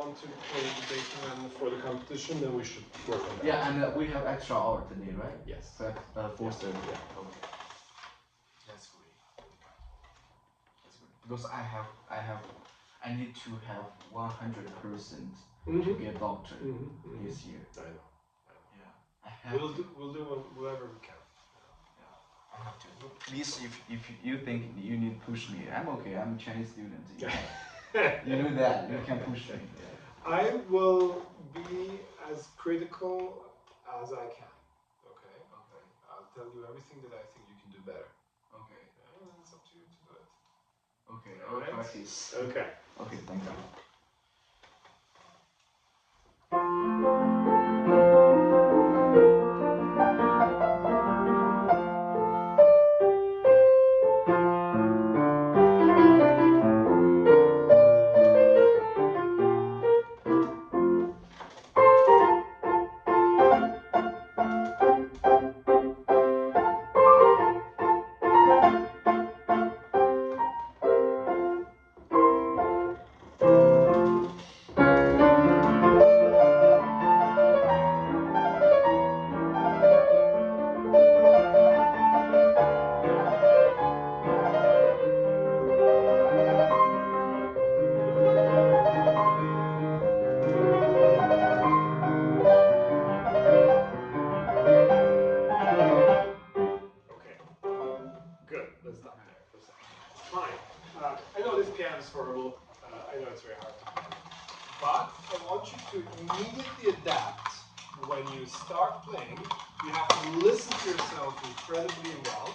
want to play the Beethoven for the competition, then we should work on that. Yeah, and we have extra hour today, right? Yes. 4:30. Yeah. Okay. That's great. That's great. Because I need to have 100% to get doctor this year. I know. Yeah. I have we'll do whatever we can. I have to. Please, if you think you need to push me, I'm okay. I'm a Chinese student. You know that. You can push me. Yeah. I will be as critical as I can. Okay. Okay. I'll tell you everything that I think you can do better. Okay. And it's up to you to do it. Okay. I will practice. Okay. Okay. Thank you. I know this piano is horrible. I know it's very hard to play. But I want you to immediately adapt when you start playing. You have to listen to yourself incredibly well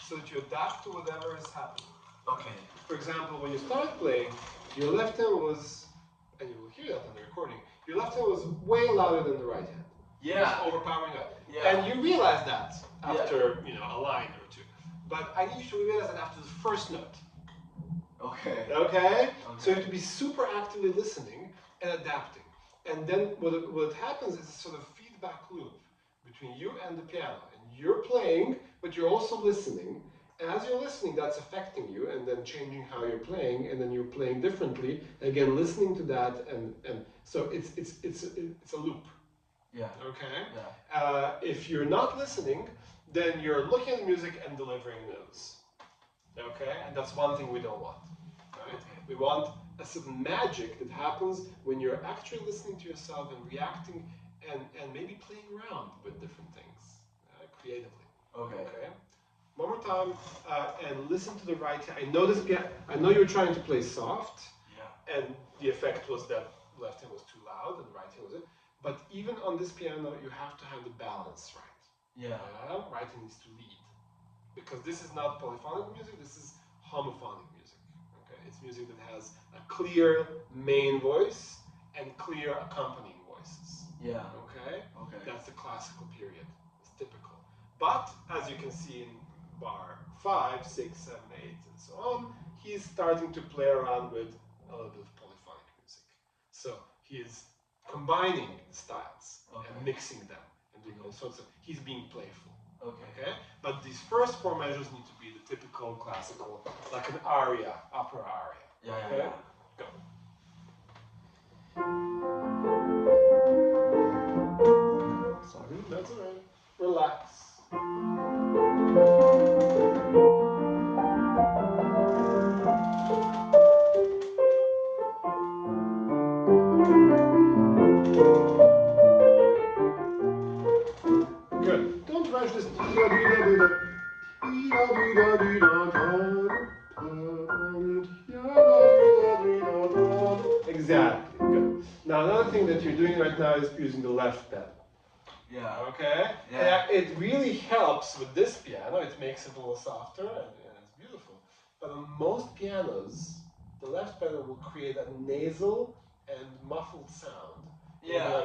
so that you adapt to whatever is happening. Okay. For example, when you start playing, your left hand was, and you will hear that on the recording, your left hand was way louder than the right hand. Yeah. It was overpowering that. Yeah. And you realize that after a line or two. But I need you to realize that after the first note. Okay. Okay? So you have to be super actively listening and adapting. And then what happens is a sort of feedback loop between you and the piano. And you're playing, but you're also listening. As you're listening, that's affecting you and then changing how you're playing, and then you're playing differently. Again, listening to that, and so it's a loop. Yeah. Okay? Yeah. If you're not listening, then you're looking at the music and delivering notes. Okay? And that's one thing we don't want. Right? Okay. We want a certain magic that happens when you're actually listening to yourself and reacting and maybe playing around with different things creatively. Okay. Okay? One more time, and listen to the right hand. I know this piano. I know you're trying to play soft, and the effect was that left hand was too loud and the right hand was it. But even on this piano, you have to have the balance right. Yeah. Right hand needs to lead, because this is not polyphonic music. This is homophonic music. Okay, it's music that has a clear main voice and clear accompanying voices. Yeah. Okay. Okay. That's the classical period. It's typical. But as you can see in bar 5, 6, 7, 8, and so on, he's starting to play around with a little bit of polyphonic music. So he is combining the styles and mixing them and doing all sorts of. He's being playful. Okay. But these first 4 measures need to be the typical classical, like an aria, opera aria. Yeah. Okay? Go. Sorry, that's alright. Relax. Good. Don't rush this. Exactly. Good. Now another thing that you're doing right now is using the left pedal. Yeah. Okay? Yeah. And it really helps with this piano. It makes it a little softer and it's beautiful. But on most pianos, the left pedal will create a nasal and muffled sound. Yeah.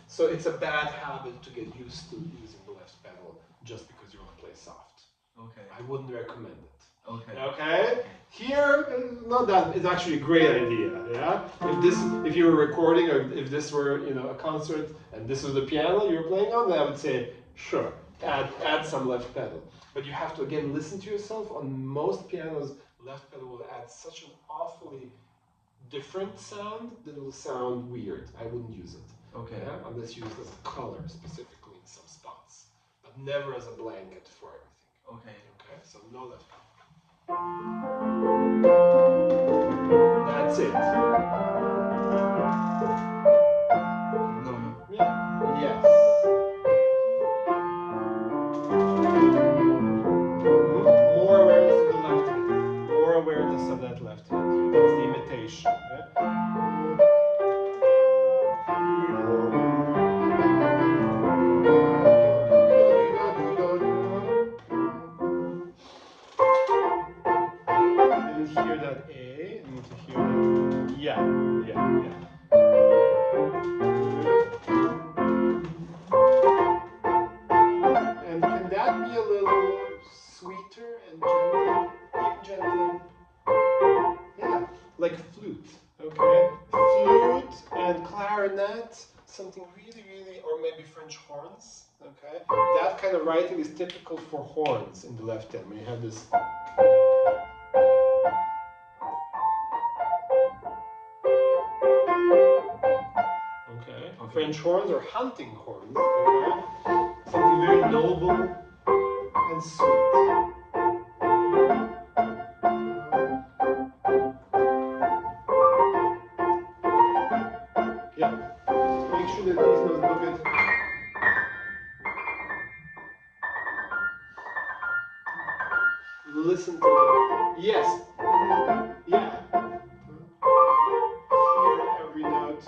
So it's a bad habit to get used to using the left pedal just because you want to play soft. Okay. I wouldn't recommend it. Okay. Okay? Here, not that, it's actually a great idea, yeah? If you were recording, or if this were, a concert, and this was the piano you were playing on, then I would say, sure, add some left pedal. But you have to, again, listen to yourself. On most pianos, left pedal will add such an awfully different sound, then it'll sound weird. I wouldn't use it. Okay. Yeah? Unless you use it as a color specifically in some spots, but never as a blanket for everything. Okay. Okay, so no left hand. That's it. No. Yeah. Yes. More awareness of the left hand. More awareness of that left hand here. That's the imitation. Didn't hear that A. You need to hear that. Yeah. And can that be a little sweeter and gentler? Even gentler? Yeah, like flute, okay? Flute and clarinet, something really, or maybe French horns, okay? That kind of writing is typical for horns in the left hand, when you have this. Okay. French horns or hunting horns, okay? Something very noble and sweet. Yeah. Make sure that these notes look good. Listen to them. Yes. Yeah. Hear every note.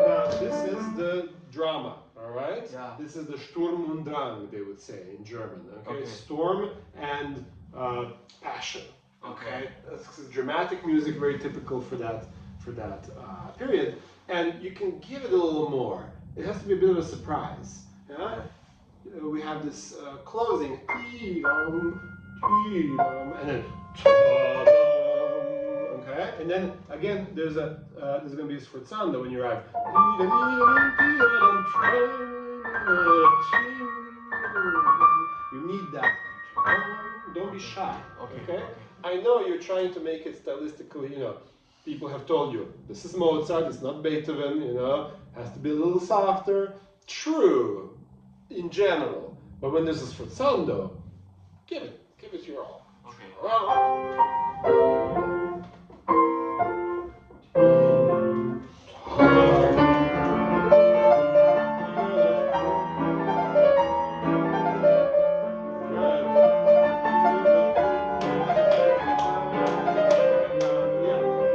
Now, this is the drama, all right? Yeah. This is the Sturm und Drang, they would say in German, okay? Okay. Storm and passion, Okay. This is dramatic music, very typical for that period. And you can give it a little more. It has to be a bit of a surprise, yeah? We have this closing, and then okay, and then again there's going to be a sforzando when you arrive. You need that. Don't be shy. Okay. I know you're trying to make it stylistically. People have told you this is Mozart. It's not Beethoven. Has to be a little softer. True. In general, but when there's a sforzando, give it your all. Okay.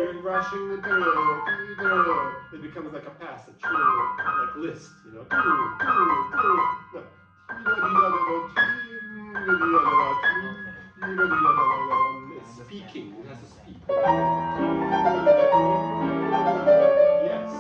You're rushing the it becomes like a passage, like Liszt, No. It's speaking, it has to speak. Yes.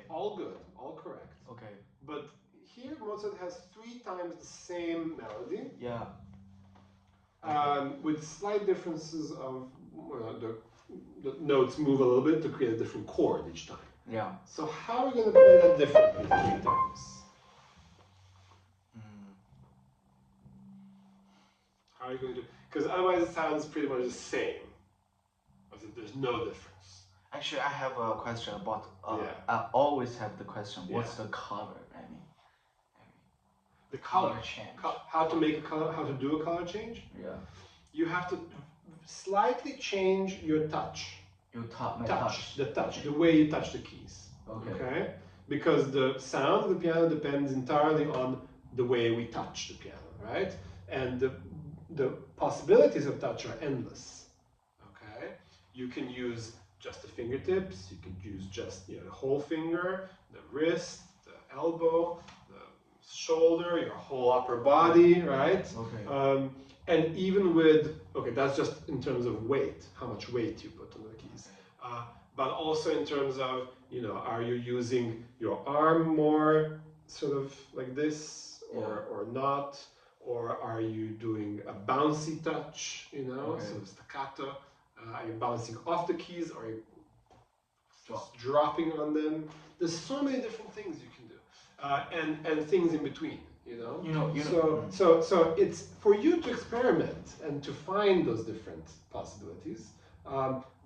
All good, all correct. Okay. But here Mozart has 3 times the same melody. Yeah. With slight differences of the notes move a little bit to create a different chord each time. Yeah. So how are we going to play that differently 3 times? How are you going to? Because otherwise it sounds pretty much the same. As if there's no difference. Actually, I have a question about. Yeah. I always have the question. What's the color? The color change. How to make a color? How to do a color change? Yeah. You have to slightly change your touch. Your touch. The touch, the way you touch the keys. Okay. Because the sound of the piano depends entirely on the way we touch the piano, right? And the possibilities of touch are endless. Okay. You can use just the fingertips. You can use just the whole finger, the wrist, the elbow, the shoulder, your whole upper body, right? Okay. And even with, that's just in terms of weight, how much weight you put on the keys. but also in terms of, you know, are you using your arm more sort of like this or not? Or are you doing a bouncy touch, you know, sort of staccato? Are you bouncing off the keys or are you just dropping on them? There's so many different things you can do, and things in between, you know. So it's for you to experiment and to find those different possibilities.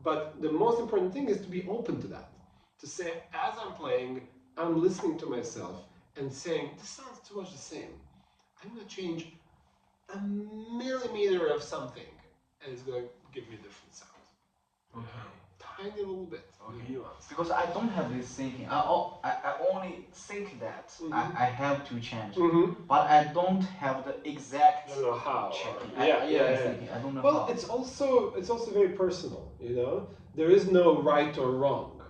But the most important thing is to be open to that. To say, as I'm playing, I'm listening to myself and saying, this sounds too much the same. I'm going to change a millimeter of something, and it's going to give me a different sound. Okay. Tiny little bit. Okay. Nuance. Because I don't have this thinking. I only think that I have to change, but I don't have the exact. I don't know how. Checking. Thinking. I don't know how. how. Well, it's also very personal. You know, there is no right or wrong,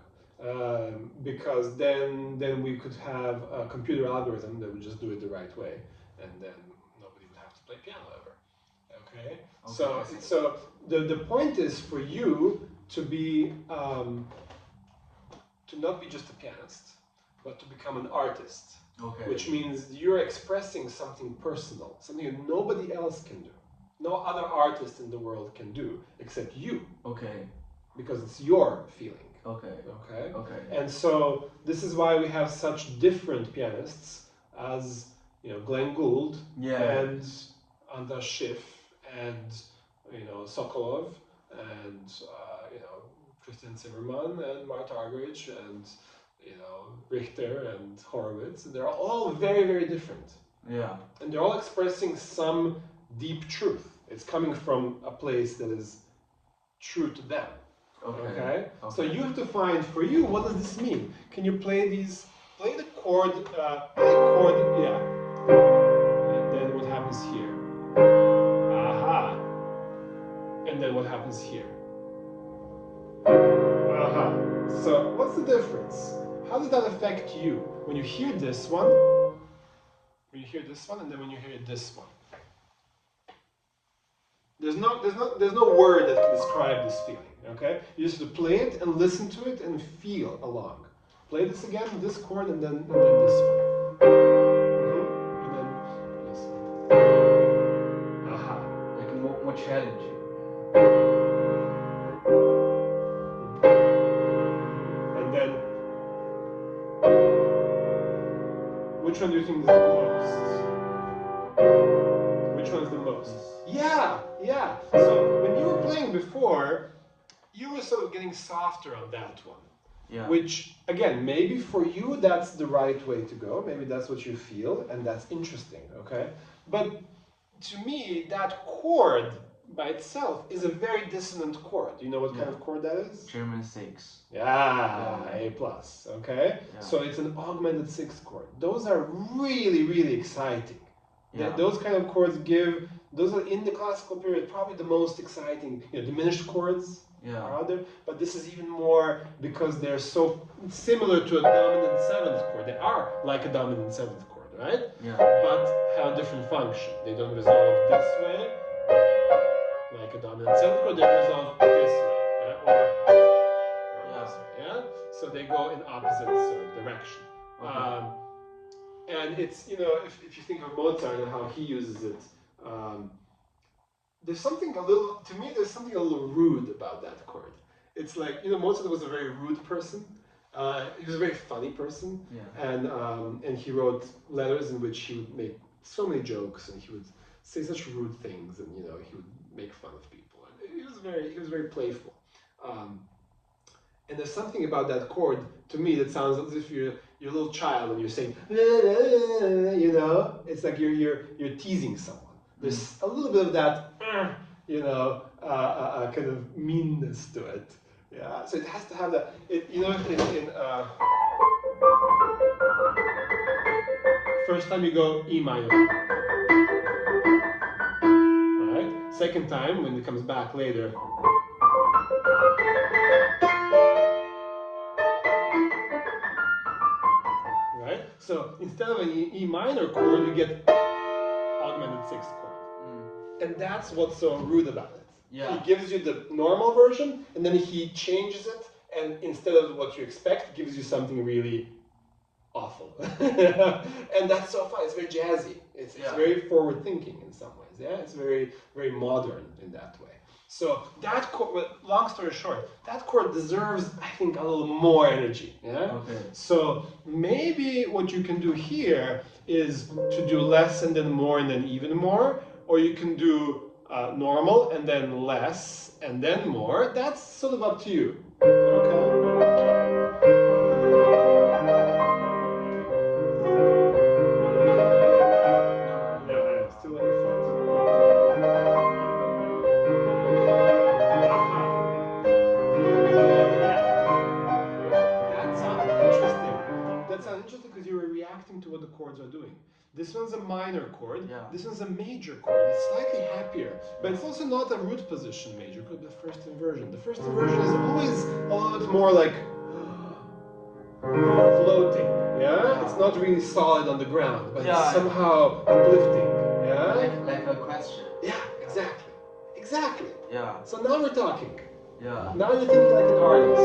because then we could have a computer algorithm that would just do it the right way, and then nobody would have to play piano ever. Okay. So the point is for you to be to not be just a pianist, but to become an artist. Okay. Which means you're expressing something personal, something that nobody else can do. No other artist in the world can do except you. Okay. Because it's your feeling. Okay. Okay. Okay. And so this is why we have such different pianists as, you know, Glenn Gould and Anders Schiff and, you know, Sokolov and you know, Christian Zimmerman and Mart Argerich and, you know, Richter and Horowitz, and they're all very, very different. Yeah. And they're all expressing some deep truth. It's coming from a place that is true to them. Okay. So you have to find for you, what does this mean? Can you play these? Play the chord. Yeah. And then what happens here? Aha. And then what happens here? So what's the difference? How does that affect you when you hear this one? When you hear this one, and then when you hear this one. There's no word that can describe this feeling. Okay, you just have to play it and listen to it and feel along. Play this again, this chord, and then this one. And then this one. Aha. Like more challenging. And then, which one do you think is the most? Which one is the most? Yeah. So when you were playing before, you were sort of getting softer on that one. Yeah. Which, again, maybe for you that's the right way to go. Maybe that's what you feel, and that's interesting, okay? But to me, that chord by itself is a very dissonant chord. Do you know what kind of chord that is? German 6. Yeah, A+, okay? Yeah. So it's an augmented 6 chord. Those are really, really exciting. Yeah. Those kind of chords those are in the classical period probably the most exciting, you know, diminished chords are out there, but this is even more because they're so similar to a dominant 7th chord. They are like a dominant 7th chord, right? Yeah. But have a different function. They don't resolve this way, like a dominant 7th chord, they resolve this way, or this way, yeah? So they go in opposite sort of direction. Okay. And it's, you know, if you think of Mozart and how he uses it, there's something to me, there's something a little rude about that chord. It's like, you know, Mozart was a very rude person. He was a very funny person. Yeah. And he wrote letters in which he would make so many jokes and he would say such rude things and, you know, he would make fun of people. And he was very playful. And there's something about that chord, to me, that sounds as if you're a little child and you're saying, you know, it's like you're teasing someone. There's a little bit of that, you know, kind of meanness to it. Yeah, so it has to have that. You know, first time you go E minor. All right. Second time, when it comes back later. Right? So instead of an E minor chord, you get augmented 6th chord. And that's what's so rude about it. Yeah. He gives you the normal version, and then he changes it and instead of what you expect, gives you something really awful. And that's so fun. It's very jazzy. It's very forward thinking in some ways. Yeah, it's very, very modern in that way. So that chord, long story short, that chord deserves, I think, a little more energy. Yeah. Okay. So maybe what you can do here is to do less and then more and then even more, or you can do normal and then less and then more. That's sort of up to you. Okay. Still any font. That sounds interesting. That sounds interesting because you were reacting to what the chords are doing. This one's a minor chord. Yeah. This one's a major chord. It's slightly happier, but it's also not a root position major chord. The first inversion. The first inversion is always a little bit more like floating. Yeah, it's not really solid on the ground, but it's somehow uplifting. Yeah, like a question. Yeah, exactly, exactly. Yeah. So now we're talking. Yeah. Now you're thinking like an artist.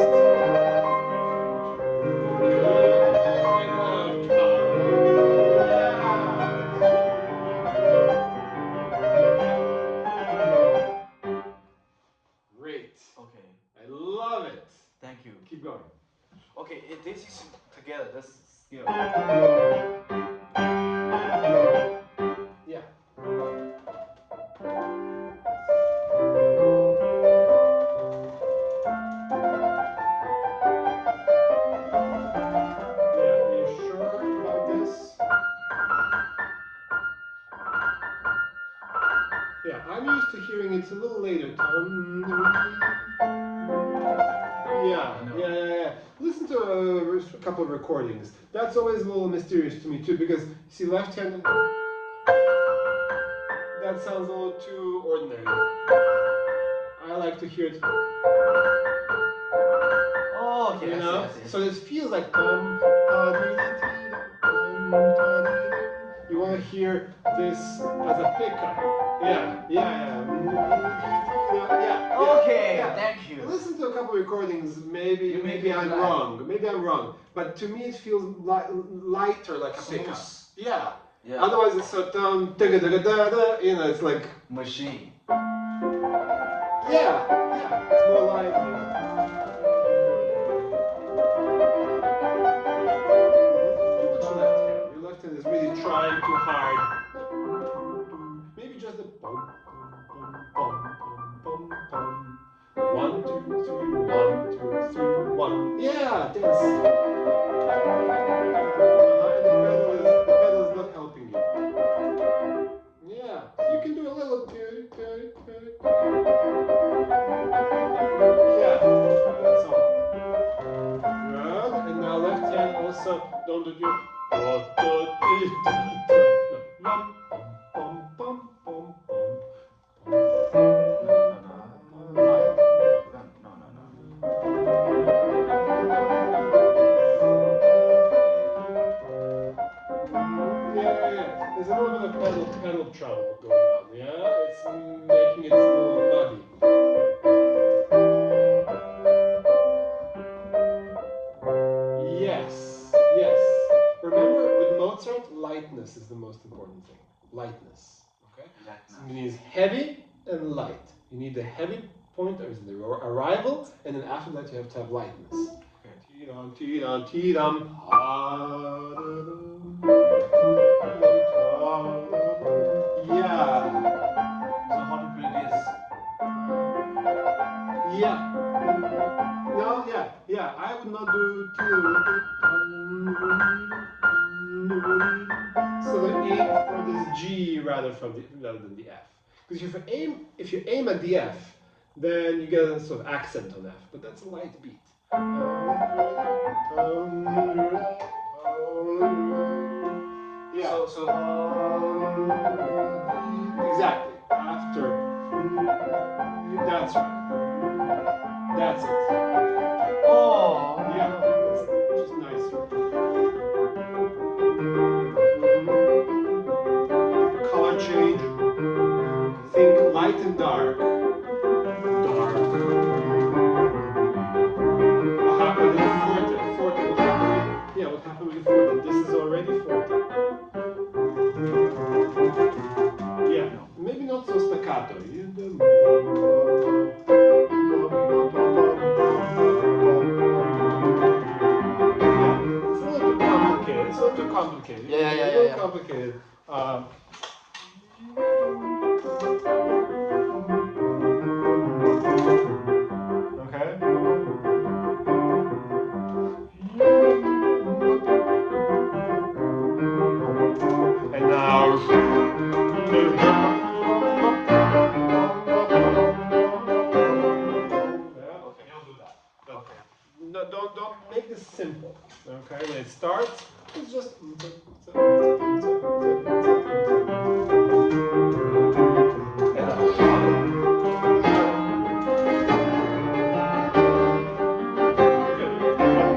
Great. Okay. I love it. Thank you. Keep going. Okay, this is together. This skill. Yeah. Yeah, are you sure about this? Yeah, I'm used to hearing it a little later. Yeah. Listen to a couple of recordings. That's always a little mysterious to me too, because you see, left hand, that sounds a little too ordinary. I like to hear it. Oh, okay. You know? I see. So it feels like you want to hear this as a pickup. Yeah. Okay, thank you. Listen to a couple recordings. Maybe I'm wrong. Maybe I'm wrong. But to me, it feels lighter, like a pickup. Yeah. Otherwise, it's so you know, it's like machine. Yeah. It's more lively. Your left hand is really trying too hard. Maybe just a bum, bum, bum, bum, bum. 1, 2, 3, 1, 2, 3, 1. Yeah, dance. The pedal is not helping you. Yeah, so you can do a little. Yeah, that's all. Good. And now left hand also. Don't do your. Yeah. There's a little bit of pedal trouble going on. Yeah, it's making it a little muddy. Yes. Remember, with Mozart, lightness is the most important thing. Lightness. Okay. So it means heavy and light. You need the heavy point, or is the arrival, and then after that you have to have lightness. Yeah. So how to play this? Yeah. No, yeah. I would not do. So the aim for this G rather than the F. Because if you aim at the F, then you get a sort of accent on F, but that's a light beat. Yeah. So Exactly. After. That's right. That's it. oh Yeah. It's just nicer. Color change. Think light and dark. Dark. complicated. Yeah. A little complicated. Okay. And now. Okay, you'll do that. Okay. No, don't make this simple. Okay, when it starts, it's just.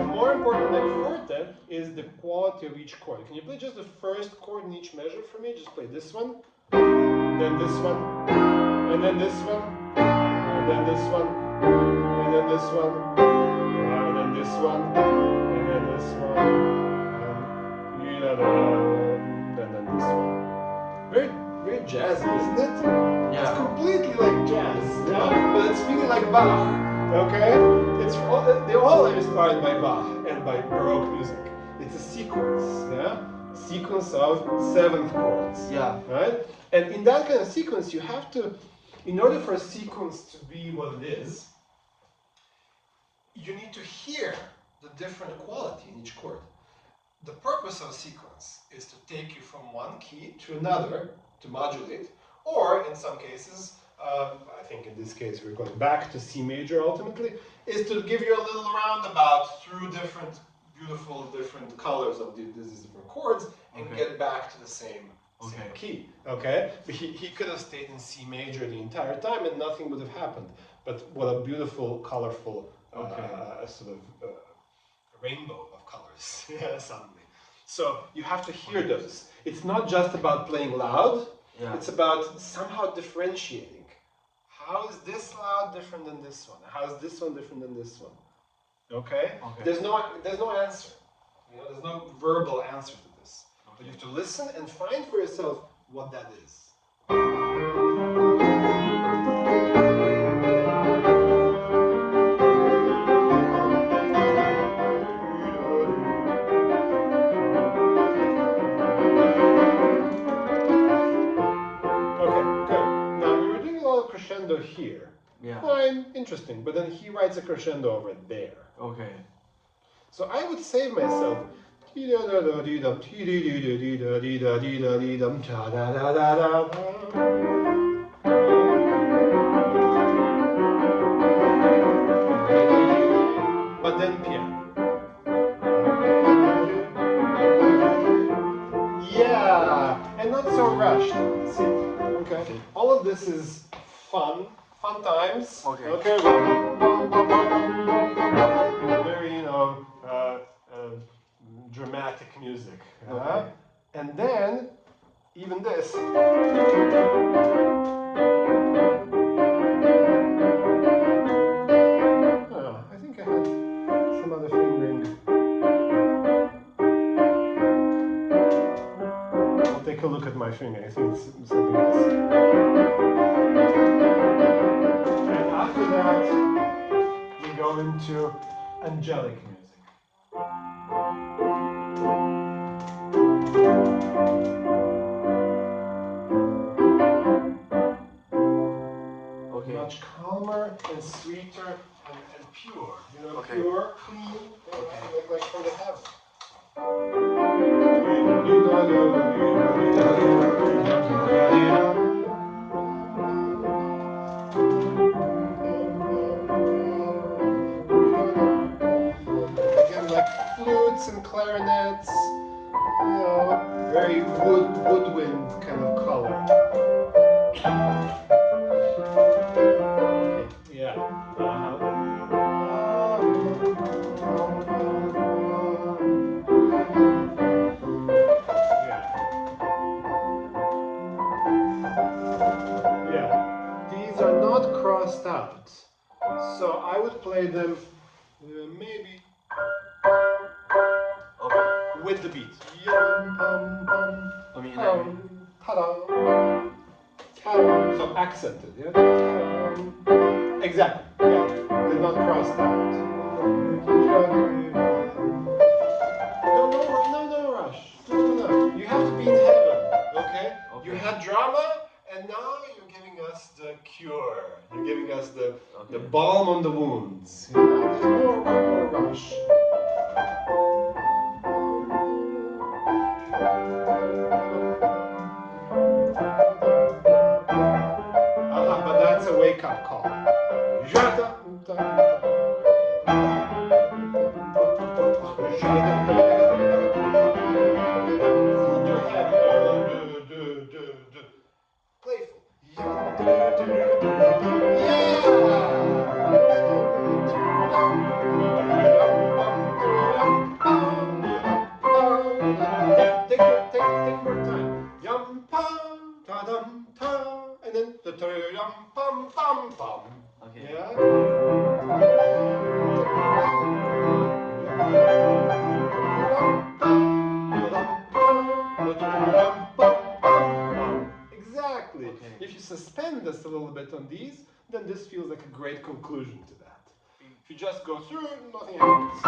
More important than forte is the quality of each chord. Can you play just the first chord in each measure for me? Just play this one, then this one, and then this one, and then this one, and then this one, and then this one, and then this one, and then this one. Very, very jazzy, isn't it? Yeah. It's completely like jazz, yeah? But it's really like Bach, okay? They all are inspired by Bach and by Baroque music. It's a sequence, yeah? Sequence of seventh chords, Yeah. right? And in that kind of sequence, you have to, in order for a sequence to be what it is, you need to hear the different quality in each chord. The purpose of a sequence is to take you from one key to another to modulate, or in some cases, I think in this case we're going back to C major ultimately, is to give you a little roundabout through different beautiful different colors of these different chords and get back to the same key. Okay? But he could have stayed in C major the entire time and nothing would have happened. But what a beautiful, colorful sort of rainbow of colors suddenly. So you have to hear those. It's not just about playing loud, it's about somehow differentiating. How is this loud different than this one? How is this one different than this one? Okay? There's no answer. You know, there's no verbal answer to this. But you have to listen and find for yourself what that is. Crescendo here. Fine, interesting. But then he writes a crescendo over there. Okay. So I would save myself. But then piano. Yeah, and not so rushed. See? Okay. All of this is fun times. Okay. Very, dramatic music. And then, even this. I think I had some other fingering. I'll take a look at my finger. I think it's something else. And after that, we go into angelic music. Much calmer and sweeter and pure. You know, pure, clean, like from the heaven. Again, like flutes and clarinets, very woodwind kind of color. Yeah. These are not crossed out. So I would play them maybe with the beat. So accented, yeah? Exactly, yeah. They're not crossed out. No rush. No. You're giving us the balm on the wounds. Yeah, there's more rush. But that's a wake-up call. Playful. Take more time. Yum pam ta dum ta, and then the yum pam pam pam. Okay. Yeah. Exactly. Okay. If you suspend us a little bit on these, then this feels like a great conclusion to that. If you just go through, nothing happens.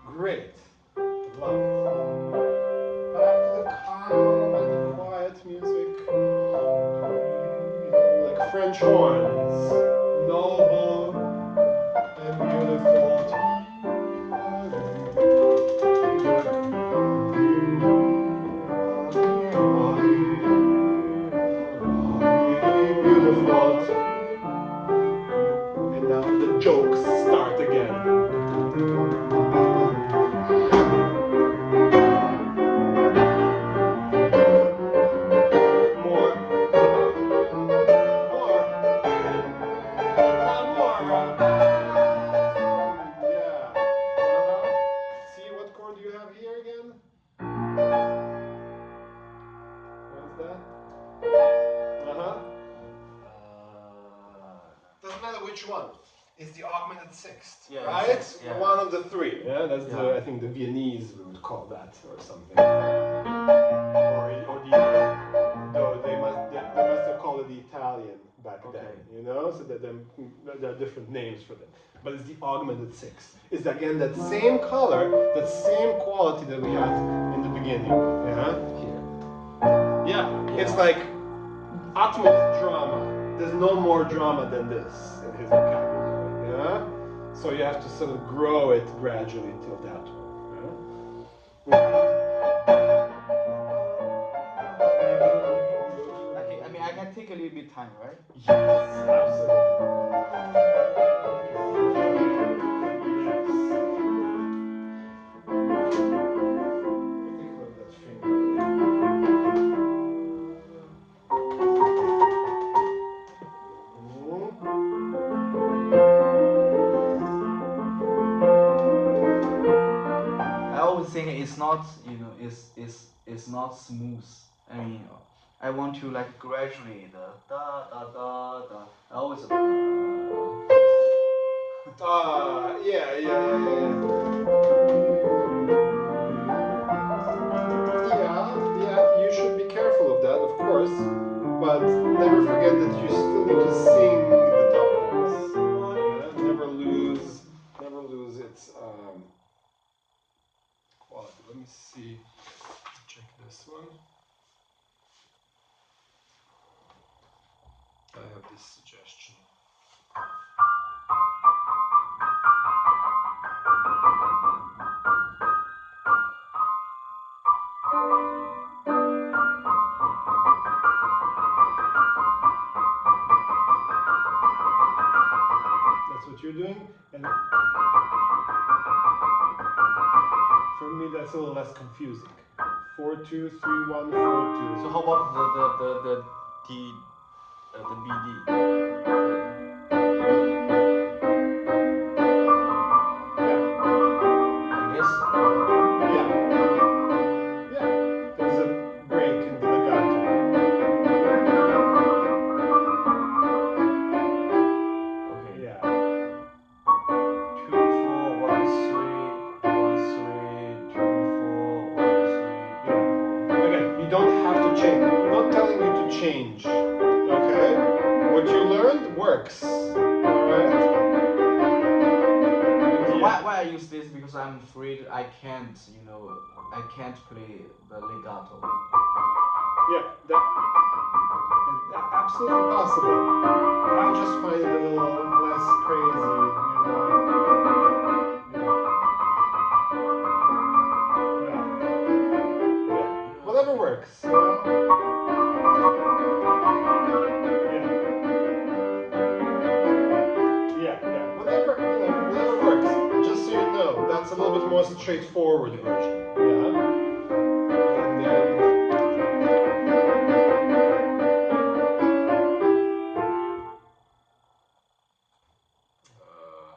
Great. Love it. Back to the calm and the quiet music. Like French horns. Noble and beautiful. Beautiful. And now the jokes start again. More. More. More. Yeah. See what chord you have here again? What's that? Doesn't matter which one. It's the augmented sixth, yeah, right? Yeah. One of the three. Yeah, that's Yeah. I think the Viennese would call that or something. Or they must have called it the Italian back then, you know. So that there are different names for them. But it's the augmented sixth. It's again that same color, that same quality that we had in the beginning. Yeah. It's like utmost drama. There's no more drama than this in his vocabulary. Yeah. So you have to sort of grow it gradually till that one. Okay, I mean, I can take a little bit time, right? Yes, absolutely. I always think it's not, it's not smooth. I mean, I want to like gradually the da da da da. I always. Yeah, you should be careful of that, of course, but never forget that you still need to sing the top chords. Yeah, never lose its quality. Let me see. Check this one. I have this suggestion. That's what you're doing, and for me that's a little less confusing. 4 2 3 1 4 2. So how about the BD? Like this? Yeah. There's a break in the legato. Okay. Yeah. 2 4 1 3 1 3 2 4 1 3 2 4. Again, you don't have to change. I'm not telling you to change. Okay? What you learned works. Alright? Why I use this? Because I'm afraid I can't play the legato. Yeah, absolutely possible. I just find it a little less crazy, you know. Yeah. Whatever works, you know. Yeah. Whatever works. Just so you know, that's a little bit more straightforward version. Yeah.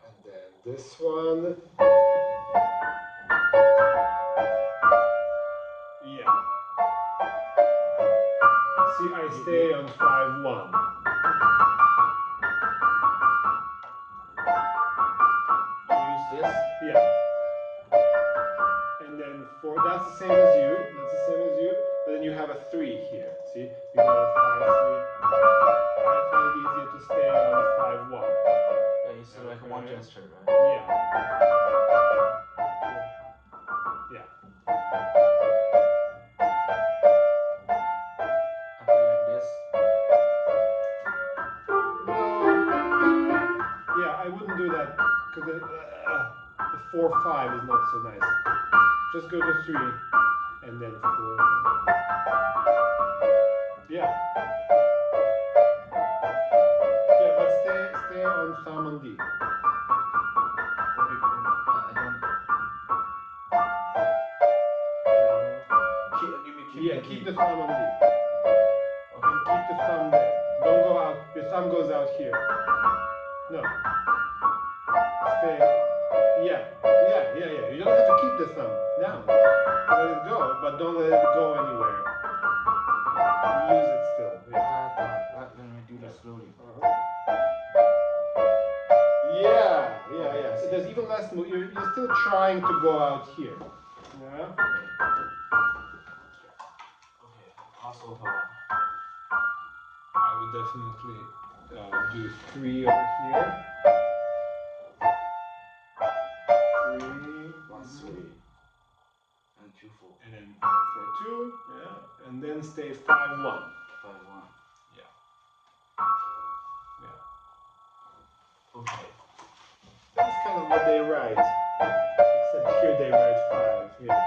And then this one. Yeah. See, I stay on 5-1. Use this. Yeah. And then that's the same as you. That's the same as you. But then you have a 3 here. See, you go 5-3. I find it easier to stay on 5-1. Yeah, it's like one gesture, right? Yeah. I play like this. No. Yeah, I wouldn't do that because the 4-5 is not so nice. Just go to 3 and then 4. Yeah. Yeah, but stay on thumb and D. I don't. Keep the thumb on D. Okay, keep the thumb there. Don't go out. Your thumb goes out here. No. Stay. Yeah. You don't have to keep the thumb down. Let it go, but don't let it go anywhere. Use it still. Let me do this slowly. Yeah. So there's even less. You're still trying to go out here. Yeah. Okay. Also, I would definitely do 3 over here. 3 plus 3. and 2-4. And then 4-2. Yeah. And then stay 5-1. 5-1. Yeah. Okay. That's kind of what they write. Except here they write 5. Yeah.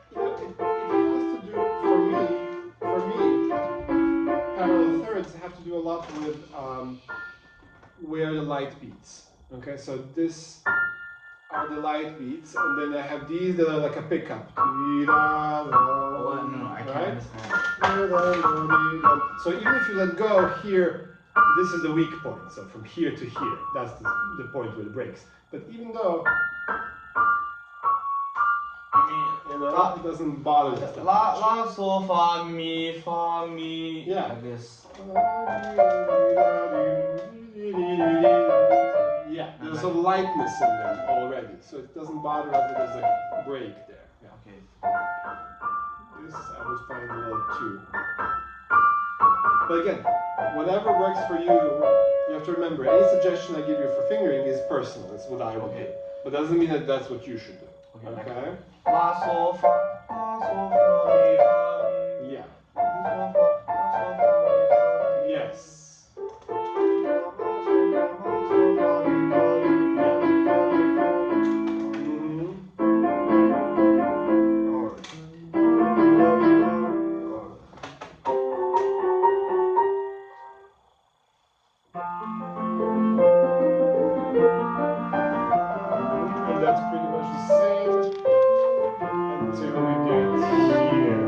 It has to do, for me, parallel thirds have to do a lot with where the light beats. Okay, so this are the light beats, and then I have these that are like a pickup. Oh, no, I can't understand. So even if you let go here, this is the weak point. So from here to here, that's the point where it breaks. But even though it doesn't bother us that much. La, sol, fa, mi, Yeah. Like this. Yeah, there's a lightness in them already, so it doesn't bother us that there's a break there. Yeah. Okay. This I would find a little too. But again, whatever works for you, you have to remember, any suggestion I give you for fingering is personal. It's what I would do. But that doesn't mean that that's what you should do. Okay? La, sol, fa, mi, fa, mi. Yeah. La, sol, fa, mi, fa, mi. Yes. And that's pretty much the same until we get here.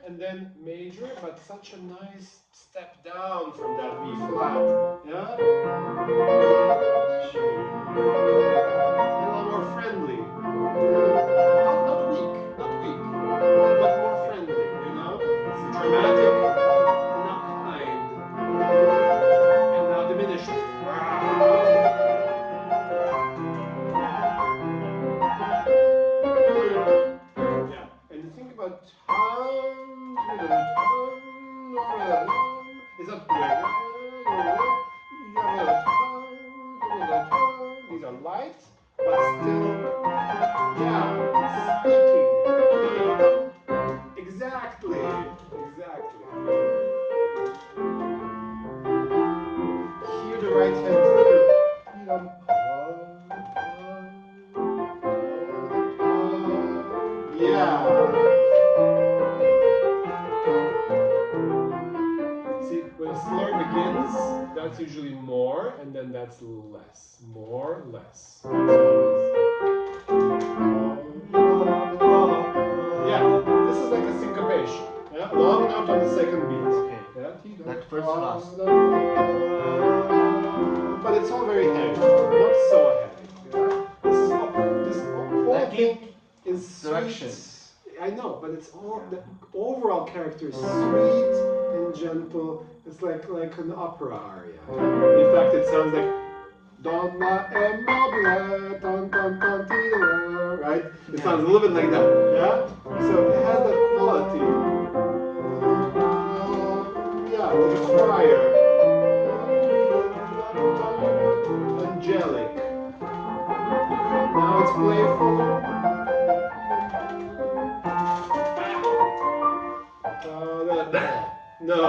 and then major, but such a nice step down from that B flat. Yeah? A little more friendly. Yeah? Not weak, not weak, but more friendly, you know? It's dramatic and now kind and now diminished. Yeah, and the thing about is that these are light, but still, yeah, speaking. Exactly, exactly. Here the right hand. Yeah. See, when a slur begins, that's usually more, and then that's less. More, less. Yeah, this is like a syncopation. Yeah, long note on the second beat. Okay. Yeah, Like first class. But it's all very heavy, not so heavy. Yeah? This whole thing is sweet. I know, but it's all the overall character is sweet and gentle. It's like an opera aria. In fact, it sounds like Donna e mobile, ton ton ton tiro, right? It sounds a little bit like that, yeah? So it has that quality. Yeah, like a choir. Angelic. Now it's playful. No.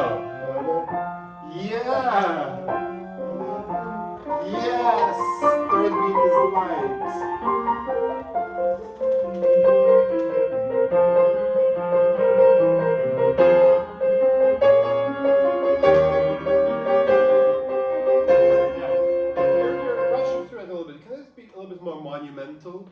Yeah. Yes. Third beat is light. Yeah. You're rushing through it a little bit. Can it be a little bit more monumental?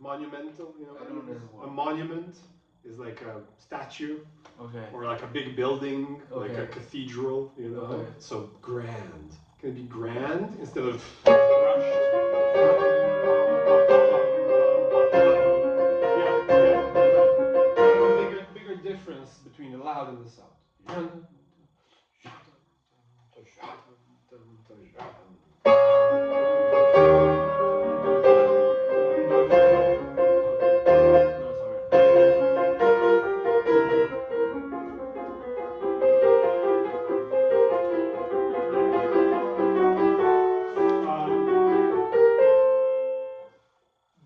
Monumental, you know? I don't know the word. A monument is like a statue. Okay. Or like a big building, like Okay. a cathedral, you know? Okay. So grand. Can it be grand instead of rushed? Yeah. Bigger difference between the loud and the soft.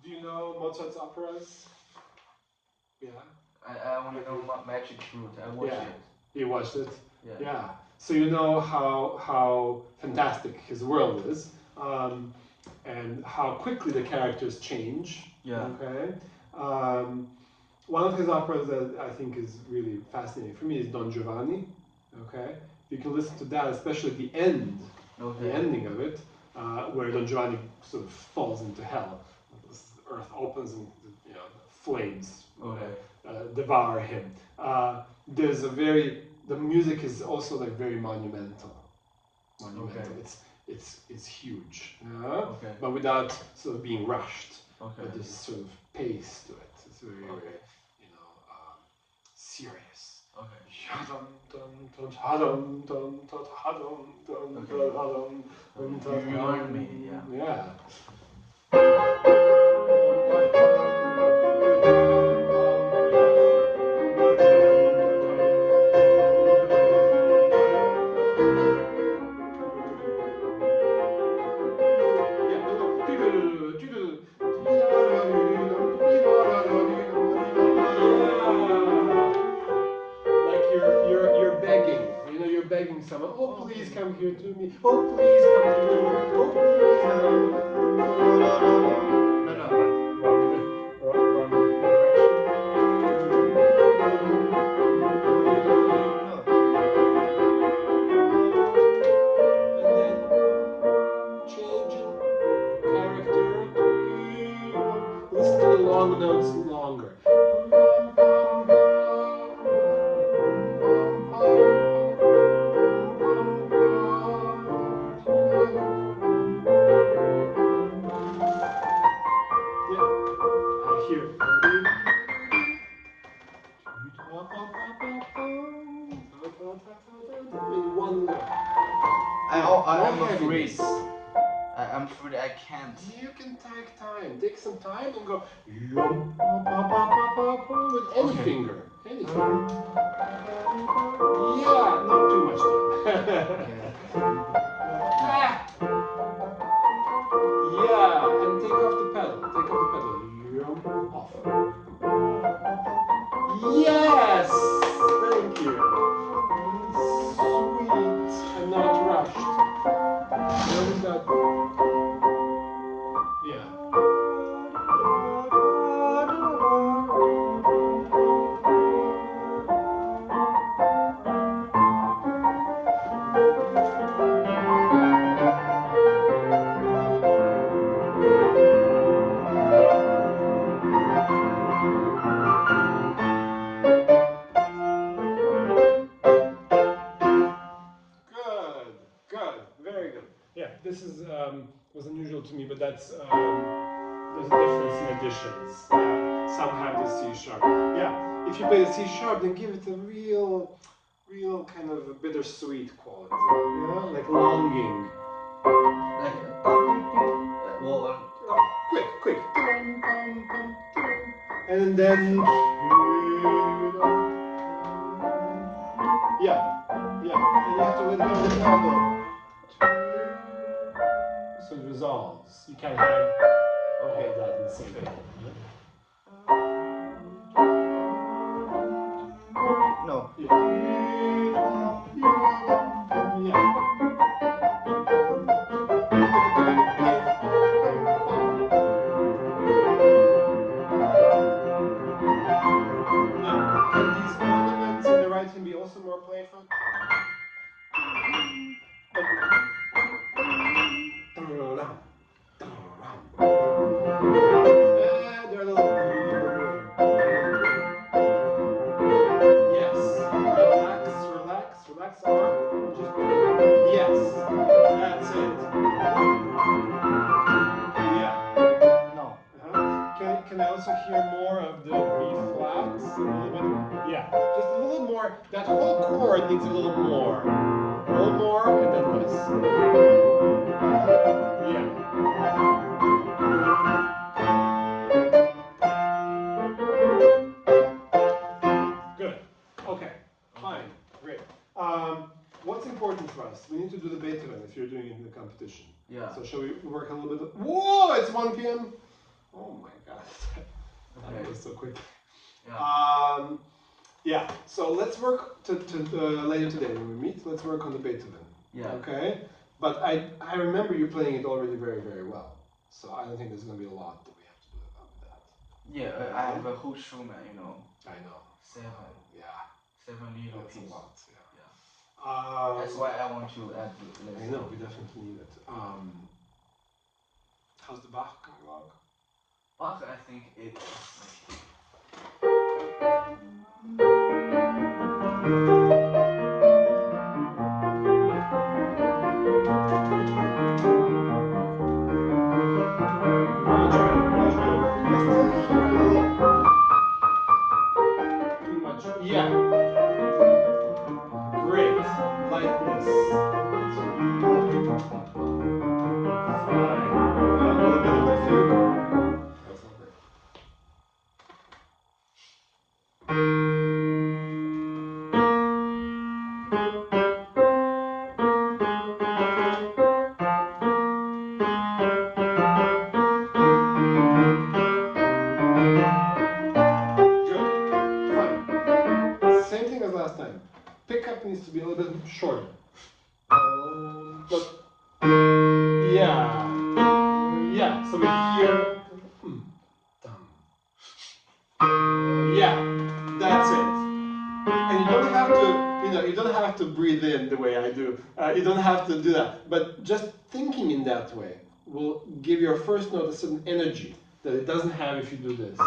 Do you know Mozart's operas? Yeah. I only know Magic Fruit. I watched it. You watched it? Yeah. So you know how fantastic his world is, and how quickly the characters change. Yeah. Okay. One of his operas that I think is really fascinating for me is Don Giovanni. Okay. You can listen to that, especially the end, the ending of it, where Don Giovanni sort of falls into hell. The earth opens and flames devour him. There's the music is also like very monumental. It's huge, but without sort of being rushed. But there's sort of pace to it. It's very serious. You remind me, Yeah. You're begging. You're begging someone. Oh, please come here to me. Oh, please come here to me. Oh, please. And then changing character. Listen to the long notes longer. one look. I'm No afraid. heaviness. I'm afraid I can't. You can take time. Take some time and go with any Okay. finger. Any finger. Yeah, not too much time. Okay. Ah. Yeah, and take off the pedal. Take off the pedal. Off. Yes! Thank you. Sweet and not rushed. Very good. Yeah. Good, good, very good. Yeah, this is was unusual to me, but that's there's a difference in additions. Some have the C sharp. Yeah, if you play the C sharp, then give it a real kind of a bittersweet quality. You know, like longing. Like Quick. And then yeah, and you have to let go of the elbow. So it resolves. You can't have all of that in the same thing. no. Can these ornaments in the right hand be also more playful? They're a little. Yes. Relax arm. Just yes. That's it. Yeah. No. Can I also hear more of the B flats? A little bit. Yeah. Just a little more. That whole chord needs a little more. A little more and then less. Yeah. Good. Okay. Fine. Great. What's important for us? We need to do the Beethoven if you're doing it in the competition. Yeah. So shall we work a little bit? Whoa! It's 1 p.m. Oh my God. That goes so quick. Yeah. Yeah. So let's work to later today when we meet. Let's work on the Beethoven. Yeah. Okay. But I remember you playing it already very well. So I don't think there's going to be a lot that we have to do about that. Yeah, I have a whole Schumann, you know. I know. 7. Yeah. 7 little That's pieces. a lot. Yeah. That's why I want to add the I know, we definitely need it. How's the Bach coming along? Bach, I think it's Too much. Yeah. Great. Lightness. Fine. A little bit of the fugue. That's not great. Good. Fine. Same thing as last time. Pickup needs to be a little bit shorter. But yeah. Yeah. So we hear. Yeah. That's it. And you don't have to, you don't have to breathe in the way I do. You don't have to do that. But just thinking in that way will give your first note a certain energy that it doesn't have if you do this.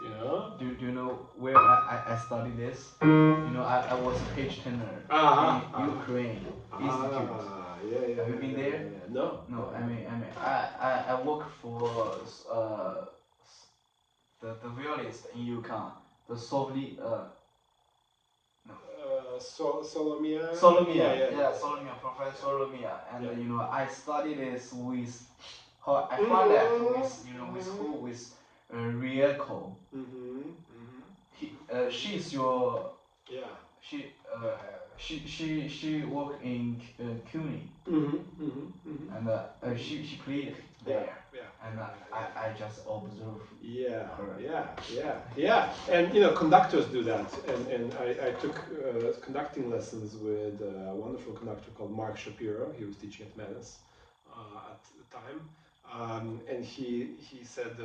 You know? Do you know where I studied this? You know, I was a page turner in Ukraine Institute. Yeah. Have you been there? Yeah. No. No, I work for the violist in Yukon, the Sovli Solomia. Solomia, Solomia, Professor Solomia, and Yeah. you know I studied this with her. I found that with with who with Rieko. She's your she worked in CUNY, and she played there, and I just observe her. And conductors do that, and I took conducting lessons with a wonderful conductor called Mark Shapiro. He was teaching at Manus at the time, and he said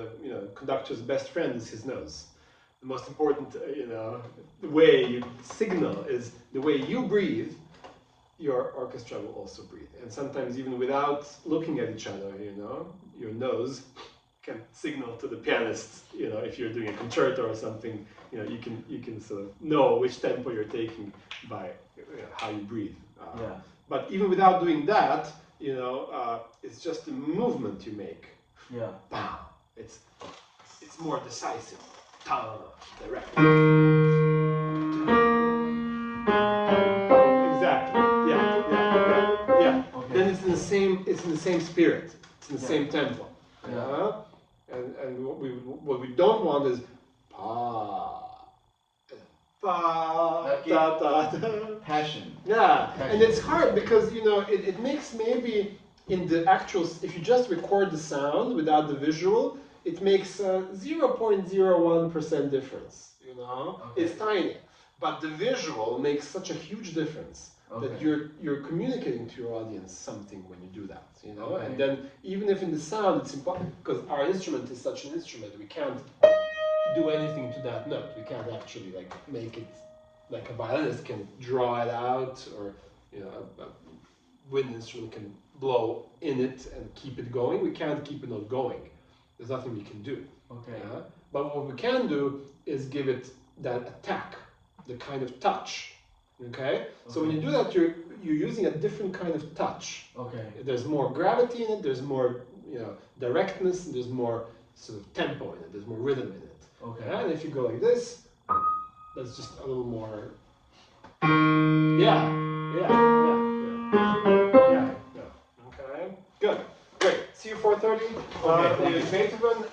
conductor's best friend is his nose. The most important the way you signal is the way you breathe. Your orchestra will also breathe, and sometimes even without looking at each other, your nose can signal to the pianist. If you're doing a concerto or something, you can sort of know which tempo you're taking by how you breathe. But even without doing that, it's just the movement you make. Bam. It's more decisive. Direct. Exactly. Yeah. Okay. Then it's in the same spirit. It's in the same tempo. And what we don't want is pa da da da. Passion. And it's hard because it makes maybe in the actual, if you just record the sound without the visual, it makes a 0.01% difference. It's tiny, but the visual makes such a huge difference. That you're communicating to your audience something when you do that, and then even if in the sound it's important, because our instrument is such an instrument, we can't do anything to that note. We can't actually make it like a violinist can draw it out, or a wind instrument can blow in it and keep it going. We can't keep a note going. There's nothing we can do. But what we can do is give it that attack, the kind of touch. So when you do that, you're using a different kind of touch. There's more gravity in it. There's more directness. And there's more sort of tempo in it. There's more rhythm in it. And if you go like this, that's just a little more. Okay. Good. Great. See you 4:30. Beethoven